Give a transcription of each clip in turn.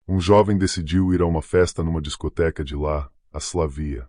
Um jovem decidiu ir a uma festa numa discoteca de lá, a Slavia.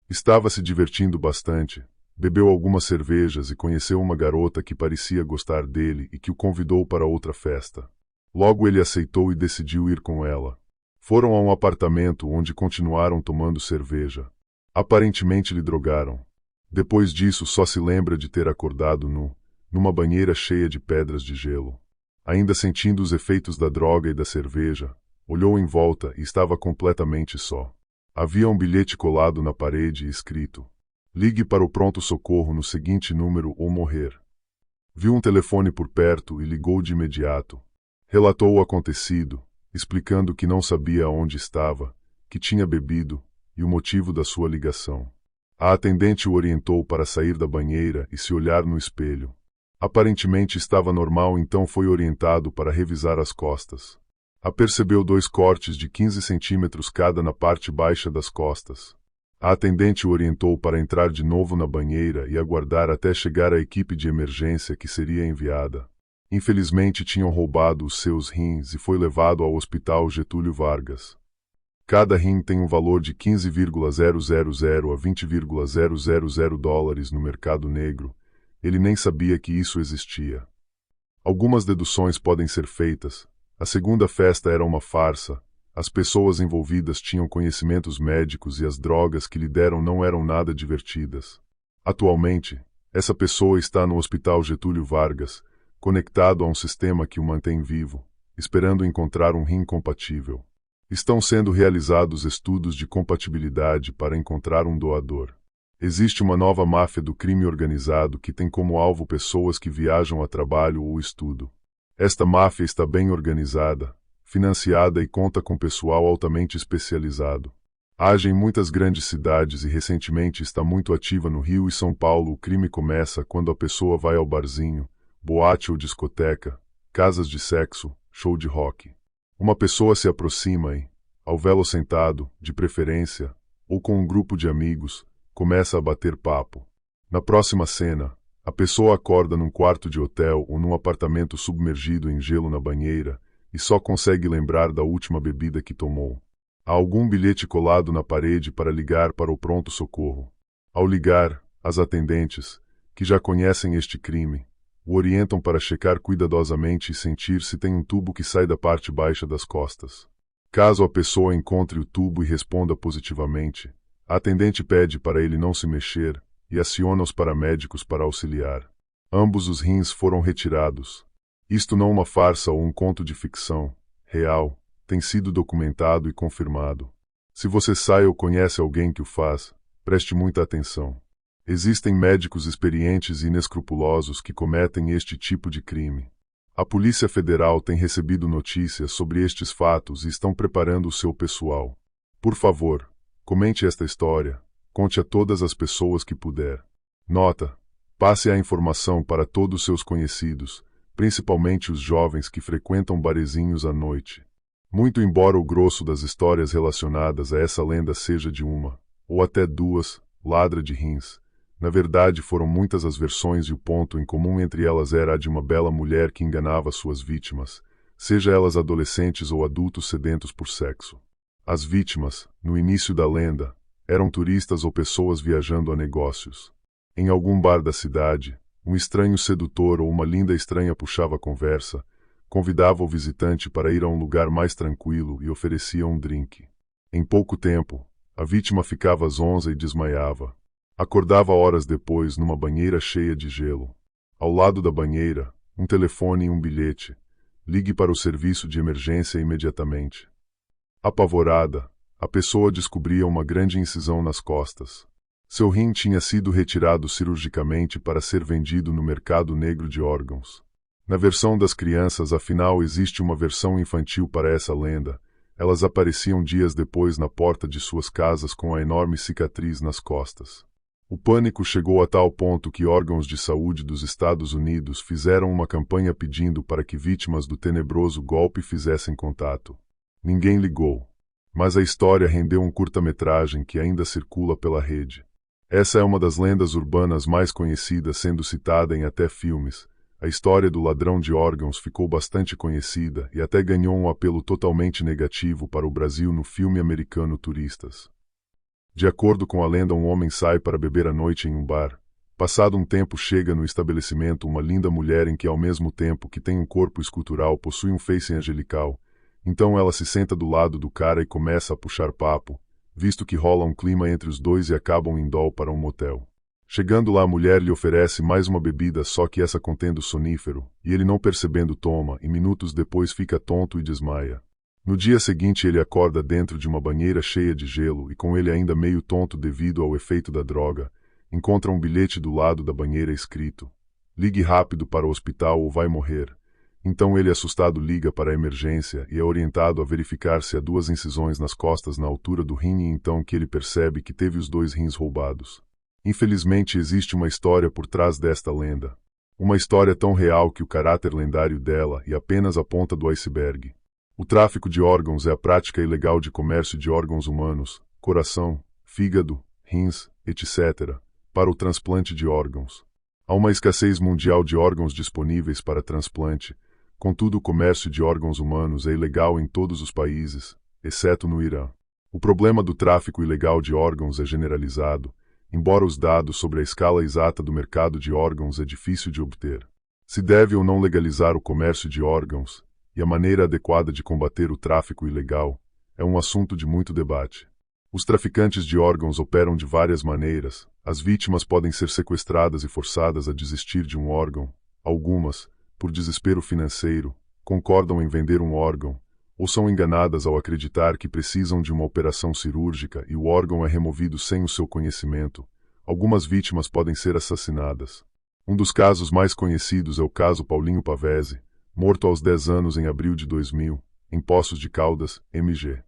Estava se divertindo bastante, bebeu algumas cervejas e conheceu uma garota que parecia gostar dele e que o convidou para outra festa. Logo ele aceitou e decidiu ir com ela. Foram a um apartamento onde continuaram tomando cerveja. Aparentemente lhe drogaram. Depois disso só se lembra de ter acordado numa banheira cheia de pedras de gelo. Ainda sentindo os efeitos da droga e da cerveja, olhou em volta e estava completamente só. Havia um bilhete colado na parede e escrito: "Ligue para o pronto-socorro no seguinte número ou morrer." Viu um telefone por perto e ligou de imediato. Relatou o acontecido, explicando que não sabia onde estava, que tinha bebido e o motivo da sua ligação. A atendente o orientou para sair da banheira e se olhar no espelho. Aparentemente estava normal, então foi orientado para revisar as costas. Apercebeu 2 cortes de 15 centímetros cada na parte baixa das costas. A atendente o orientou para entrar de novo na banheira e aguardar até chegar a equipe de emergência que seria enviada. Infelizmente tinham roubado os seus rins e foi levado ao Hospital Getúlio Vargas. Cada rim tem um valor de 15,000 a 20,000 dólares no mercado negro. Ele nem sabia que isso existia. Algumas deduções podem ser feitas. A segunda festa era uma farsa. As pessoas envolvidas tinham conhecimentos médicos e as drogas que lhe deram não eram nada divertidas. Atualmente, essa pessoa está no Hospital Getúlio Vargas, conectado a um sistema que o mantém vivo, esperando encontrar um rim compatível. Estão sendo realizados estudos de compatibilidade para encontrar um doador. Existe uma nova máfia do crime organizado que tem como alvo pessoas que viajam a trabalho ou estudo. Esta máfia está bem organizada, financiada e conta com pessoal altamente especializado. Age em muitas grandes cidades e recentemente está muito ativa no Rio e São Paulo. O crime começa quando a pessoa vai ao barzinho, boate ou discoteca, casas de sexo, show de rock. Uma pessoa se aproxima e, ao vê-lo sentado, de preferência, ou com um grupo de amigos, começa a bater papo. Na próxima cena, a pessoa acorda num quarto de hotel ou num apartamento submergido em gelo na banheira e só consegue lembrar da última bebida que tomou. Há algum bilhete colado na parede para ligar para o pronto-socorro. Ao ligar, as atendentes, que já conhecem este crime, o orientam para checar cuidadosamente e sentir se tem um tubo que sai da parte baixa das costas. Caso a pessoa encontre o tubo e responda positivamente, a atendente pede para ele não se mexer e aciona os paramédicos para auxiliar. Ambos os rins foram retirados. Isto não uma farsa ou um conto de ficção real, tem sido documentado e confirmado. Se você sai ou conhece alguém que o faz, preste muita atenção. Existem médicos experientes e inescrupulosos que cometem este tipo de crime. A Polícia Federal tem recebido notícias sobre estes fatos e estão preparando o seu pessoal. Por favor, comente esta história, conte a todas as pessoas que puder. Nota: passe a informação para todos os seus conhecidos, principalmente os jovens que frequentam barezinhos à noite. Muito embora o grosso das histórias relacionadas a essa lenda seja de uma, ou até duas, ladra de rins, na verdade foram muitas as versões e o ponto em comum entre elas era a de uma bela mulher que enganava suas vítimas, seja elas adolescentes ou adultos sedentos por sexo. As vítimas, no início da lenda, eram turistas ou pessoas viajando a negócios. Em algum bar da cidade, um estranho sedutor ou uma linda estranha puxava a conversa, convidava o visitante para ir a um lugar mais tranquilo e oferecia um drink. Em pouco tempo, a vítima ficava zonza e desmaiava. Acordava horas depois numa banheira cheia de gelo. Ao lado da banheira, um telefone e um bilhete. Ligue para o serviço de emergência imediatamente. Apavorada, a pessoa descobria uma grande incisão nas costas. Seu rim tinha sido retirado cirurgicamente para ser vendido no mercado negro de órgãos. Na versão das crianças, afinal, existe uma versão infantil para essa lenda. Elas apareciam dias depois na porta de suas casas com a enorme cicatriz nas costas. O pânico chegou a tal ponto que órgãos de saúde dos Estados Unidos fizeram uma campanha pedindo para que vítimas do tenebroso golpe fizessem contato. Ninguém ligou. Mas a história rendeu um curta-metragem que ainda circula pela rede. Essa é uma das lendas urbanas mais conhecidas, sendo citada em até filmes. A história do ladrão de órgãos ficou bastante conhecida e até ganhou um apelo totalmente negativo para o Brasil no filme americano Turistas. De acordo com a lenda, um homem sai para beber à noite em um bar. Passado um tempo, chega no estabelecimento uma linda mulher em que, ao mesmo tempo que tem um corpo escultural, possui um face angelical. Então ela se senta do lado do cara e começa a puxar papo, visto que rola um clima entre os dois e acabam indo para um motel. Chegando lá, a mulher lhe oferece mais uma bebida, só que essa contendo sonífero, e ele, não percebendo, toma, e minutos depois fica tonto e desmaia. No dia seguinte, ele acorda dentro de uma banheira cheia de gelo e, com ele ainda meio tonto devido ao efeito da droga, encontra um bilhete do lado da banheira escrito: "Ligue rápido para o hospital ou vai morrer". Então ele, assustado, liga para a emergência e é orientado a verificar se há 2 incisões nas costas na altura do rim, e então que ele percebe que teve os 2 rins roubados. Infelizmente, existe uma história por trás desta lenda. Uma história tão real que o caráter lendário dela é apenas a ponta do iceberg. O tráfico de órgãos é a prática ilegal de comércio de órgãos humanos, coração, fígado, rins, etc., para o transplante de órgãos. Há uma escassez mundial de órgãos disponíveis para transplante, contudo o comércio de órgãos humanos é ilegal em todos os países, exceto no Irã. O problema do tráfico ilegal de órgãos é generalizado, embora os dados sobre a escala exata do mercado de órgãos é difícil de obter. Se deve ou não legalizar o comércio de órgãos, e a maneira adequada de combater o tráfico ilegal, é um assunto de muito debate. Os traficantes de órgãos operam de várias maneiras. As vítimas podem ser sequestradas e forçadas a desistir de um órgão. Algumas, por desespero financeiro, concordam em vender um órgão, ou são enganadas ao acreditar que precisam de uma operação cirúrgica e o órgão é removido sem o seu conhecimento. Algumas vítimas podem ser assassinadas. Um dos casos mais conhecidos é o caso Paulinho Pavese, morto aos 10 anos em abril de 2000, em Poços de Caldas, MG.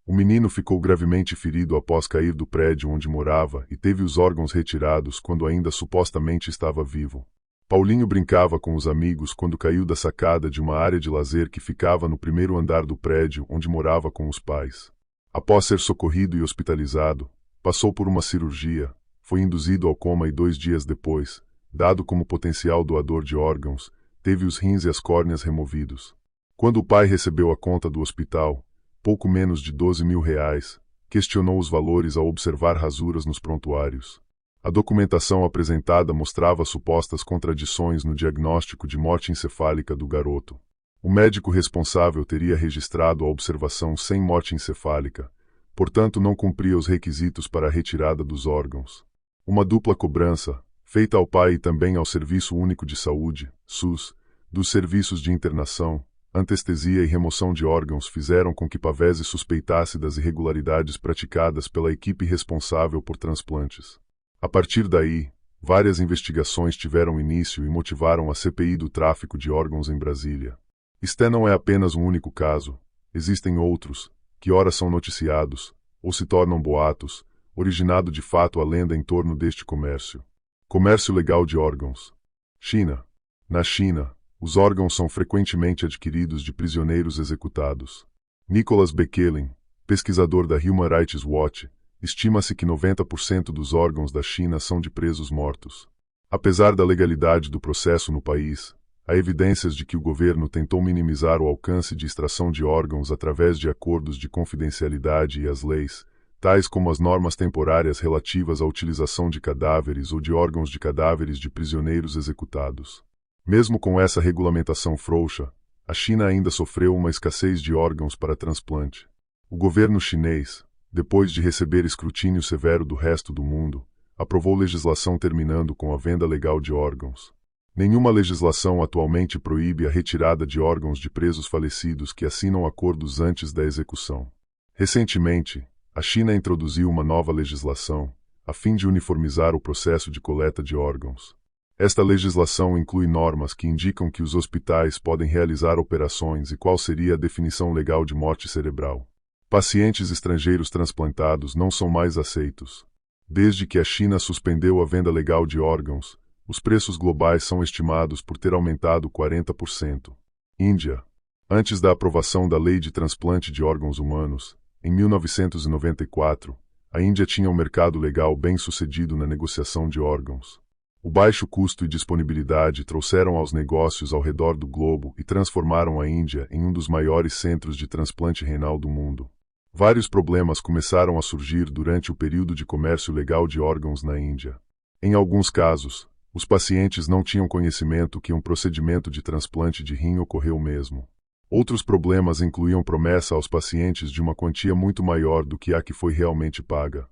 O menino ficou gravemente ferido após cair do prédio onde morava e teve os órgãos retirados quando ainda supostamente estava vivo. Paulinho brincava com os amigos quando caiu da sacada de uma área de lazer que ficava no primeiro andar do prédio onde morava com os pais. Após ser socorrido e hospitalizado, passou por uma cirurgia, foi induzido ao coma e 2 dias depois, dado como potencial doador de órgãos, teve os rins e as córneas removidos. Quando o pai recebeu a conta do hospital, pouco menos de R$ 12.000, questionou os valores ao observar rasuras nos prontuários. A documentação apresentada mostrava supostas contradições no diagnóstico de morte encefálica do garoto. O médico responsável teria registrado a observação sem morte encefálica, portanto não cumpria os requisitos para a retirada dos órgãos. Uma dupla cobrança, feita ao pai e também ao Serviço Único de Saúde, SUS, dos serviços de internação, anestesia e remoção de órgãos fizeram com que Pavese suspeitasse das irregularidades praticadas pela equipe responsável por transplantes. A partir daí, várias investigações tiveram início e motivaram a CPI do tráfico de órgãos em Brasília. Este não é apenas um único caso, existem outros, que ora são noticiados, ou se tornam boatos, originado de fato a lenda em torno deste comércio. Comércio legal de órgãos. China. Na China, os órgãos são frequentemente adquiridos de prisioneiros executados. Nicholas Bekele, pesquisador da Human Rights Watch, estima-se que 90% dos órgãos da China são de presos mortos. Apesar da legalidade do processo no país, há evidências de que o governo tentou minimizar o alcance de extração de órgãos através de acordos de confidencialidade e as leis, tais como as normas temporárias relativas à utilização de cadáveres ou de órgãos de cadáveres de prisioneiros executados. Mesmo com essa regulamentação frouxa, a China ainda sofreu uma escassez de órgãos para transplante. O governo chinês, depois de receber escrutínio severo do resto do mundo, aprovou legislação terminando com a venda legal de órgãos. Nenhuma legislação atualmente proíbe a retirada de órgãos de presos falecidos que assinam acordos antes da execução. Recentemente, a China introduziu uma nova legislação, a fim de uniformizar o processo de coleta de órgãos. Esta legislação inclui normas que indicam que os hospitais podem realizar operações e qual seria a definição legal de morte cerebral. Pacientes estrangeiros transplantados não são mais aceitos. Desde que a China suspendeu a venda legal de órgãos, os preços globais são estimados por ter aumentado 40%. Índia. Antes da aprovação da Lei de Transplante de Órgãos Humanos, em 1994, a Índia tinha um mercado legal bem sucedido na negociação de órgãos. O baixo custo e disponibilidade trouxeram aos negócios ao redor do globo e transformaram a Índia em um dos maiores centros de transplante renal do mundo. Vários problemas começaram a surgir durante o período de comércio legal de órgãos na Índia. Em alguns casos, os pacientes não tinham conhecimento que um procedimento de transplante de rim ocorreu mesmo. Outros problemas incluíam promessa aos pacientes de uma quantia muito maior do que a que foi realmente paga.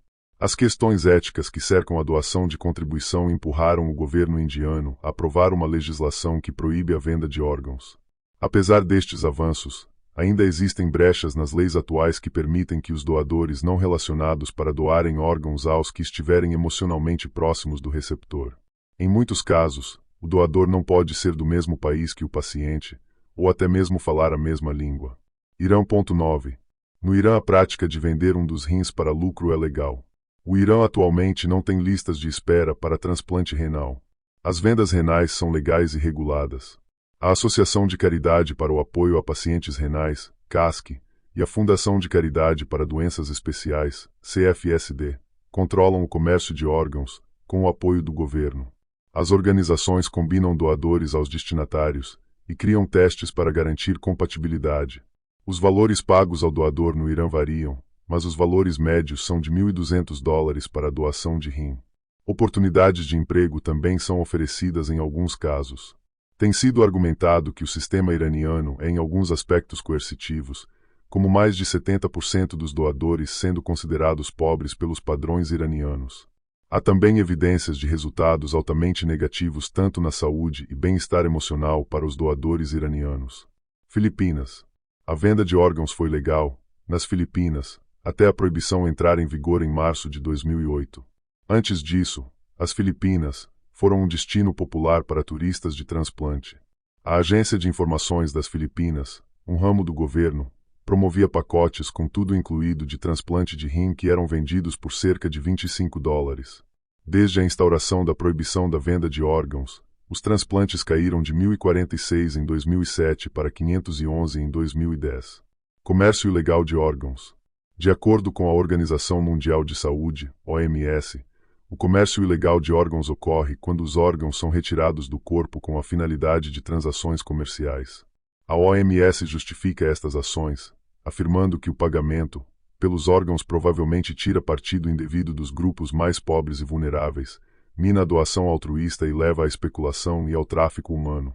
As questões éticas que cercam a doação de contribuição empurraram o governo indiano a aprovar uma legislação que proíbe a venda de órgãos. Apesar destes avanços, ainda existem brechas nas leis atuais que permitem que os doadores não relacionados para doarem órgãos aos que estiverem emocionalmente próximos do receptor. Em muitos casos, o doador não pode ser do mesmo país que o paciente, ou até mesmo falar a mesma língua. Irã. 9. No Irã, a prática de vender um dos rins para lucro é legal. O Irã atualmente não tem listas de espera para transplante renal. As vendas renais são legais e reguladas. A Associação de Caridade para o Apoio a Pacientes Renais, CASC, e a Fundação de Caridade para Doenças Especiais, CFSD, controlam o comércio de órgãos, com o apoio do governo. As organizações combinam doadores aos destinatários e criam testes para garantir compatibilidade. Os valores pagos ao doador no Irã variam, mas os valores médios são de $1.200 para a doação de rim. Oportunidades de emprego também são oferecidas em alguns casos. Tem sido argumentado que o sistema iraniano é em alguns aspectos coercitivos, como mais de 70% dos doadores sendo considerados pobres pelos padrões iranianos. Há também evidências de resultados altamente negativos tanto na saúde e bem-estar emocional para os doadores iranianos. Filipinas. A venda de órgãos foi legal, nas Filipinas, até a proibição entrar em vigor em março de 2008. Antes disso, as Filipinas foram um destino popular para turistas de transplante. A Agência de Informações das Filipinas, um ramo do governo, promovia pacotes com tudo incluído de transplante de rim que eram vendidos por cerca de $25. Desde a instauração da proibição da venda de órgãos, os transplantes caíram de 1.046 em 2007 para 511 em 2010. Comércio ilegal de órgãos. De acordo com a Organização Mundial de Saúde, OMS, o comércio ilegal de órgãos ocorre quando os órgãos são retirados do corpo com a finalidade de transações comerciais. A OMS justifica estas ações, afirmando que o pagamento pelos órgãos provavelmente tira partido indevido dos grupos mais pobres e vulneráveis, mina a doação altruísta e leva à especulação e ao tráfico humano.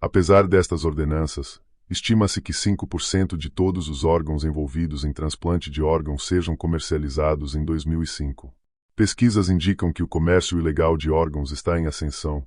Apesar destas ordenanças, estima-se que 5% de todos os órgãos envolvidos em transplante de órgãos sejam comercializados em 2005. Pesquisas indicam que o comércio ilegal de órgãos está em ascensão,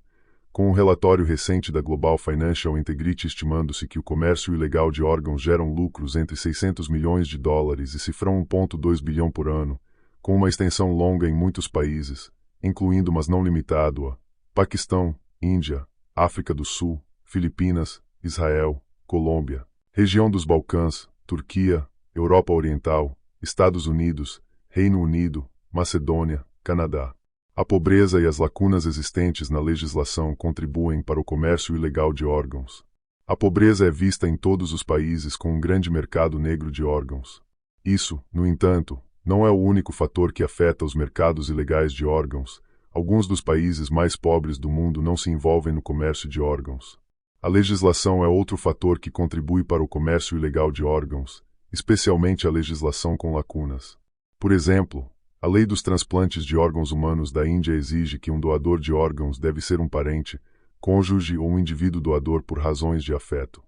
com um relatório recente da Global Financial Integrity estimando-se que o comércio ilegal de órgãos geram lucros entre $600 milhões e cifram 1,2 bilhão por ano, com uma extensão longa em muitos países, incluindo mas não limitado a Paquistão, Índia, África do Sul, Filipinas, Israel, Colômbia, região dos Balcãs, Turquia, Europa Oriental, Estados Unidos, Reino Unido, Macedônia, Canadá. A pobreza e as lacunas existentes na legislação contribuem para o comércio ilegal de órgãos. A pobreza é vista em todos os países com um grande mercado negro de órgãos. Isso, no entanto, não é o único fator que afeta os mercados ilegais de órgãos. Alguns dos países mais pobres do mundo não se envolvem no comércio de órgãos. A legislação é outro fator que contribui para o comércio ilegal de órgãos, especialmente a legislação com lacunas. Por exemplo, a lei dos transplantes de órgãos humanos da Índia exige que um doador de órgãos deve ser um parente, cônjuge ou um indivíduo doador por razões de afeto.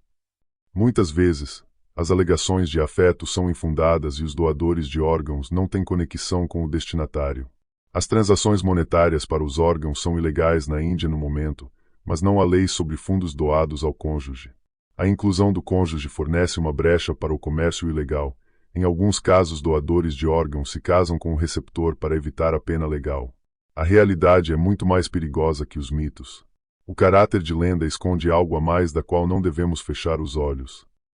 Muitas vezes, as alegações de afeto são infundadas e os doadores de órgãos não têm conexão com o destinatário. As transações monetárias para os órgãos são ilegais na Índia no momento, mas não há leis sobre fundos doados ao cônjuge. A inclusão do cônjuge fornece uma brecha para o comércio ilegal. Em alguns casos, doadores de órgãos se casam com o receptor para evitar a pena legal. A realidade é muito mais perigosa que os mitos. O caráter de lenda esconde algo a mais da qual não devemos fechar os olhos.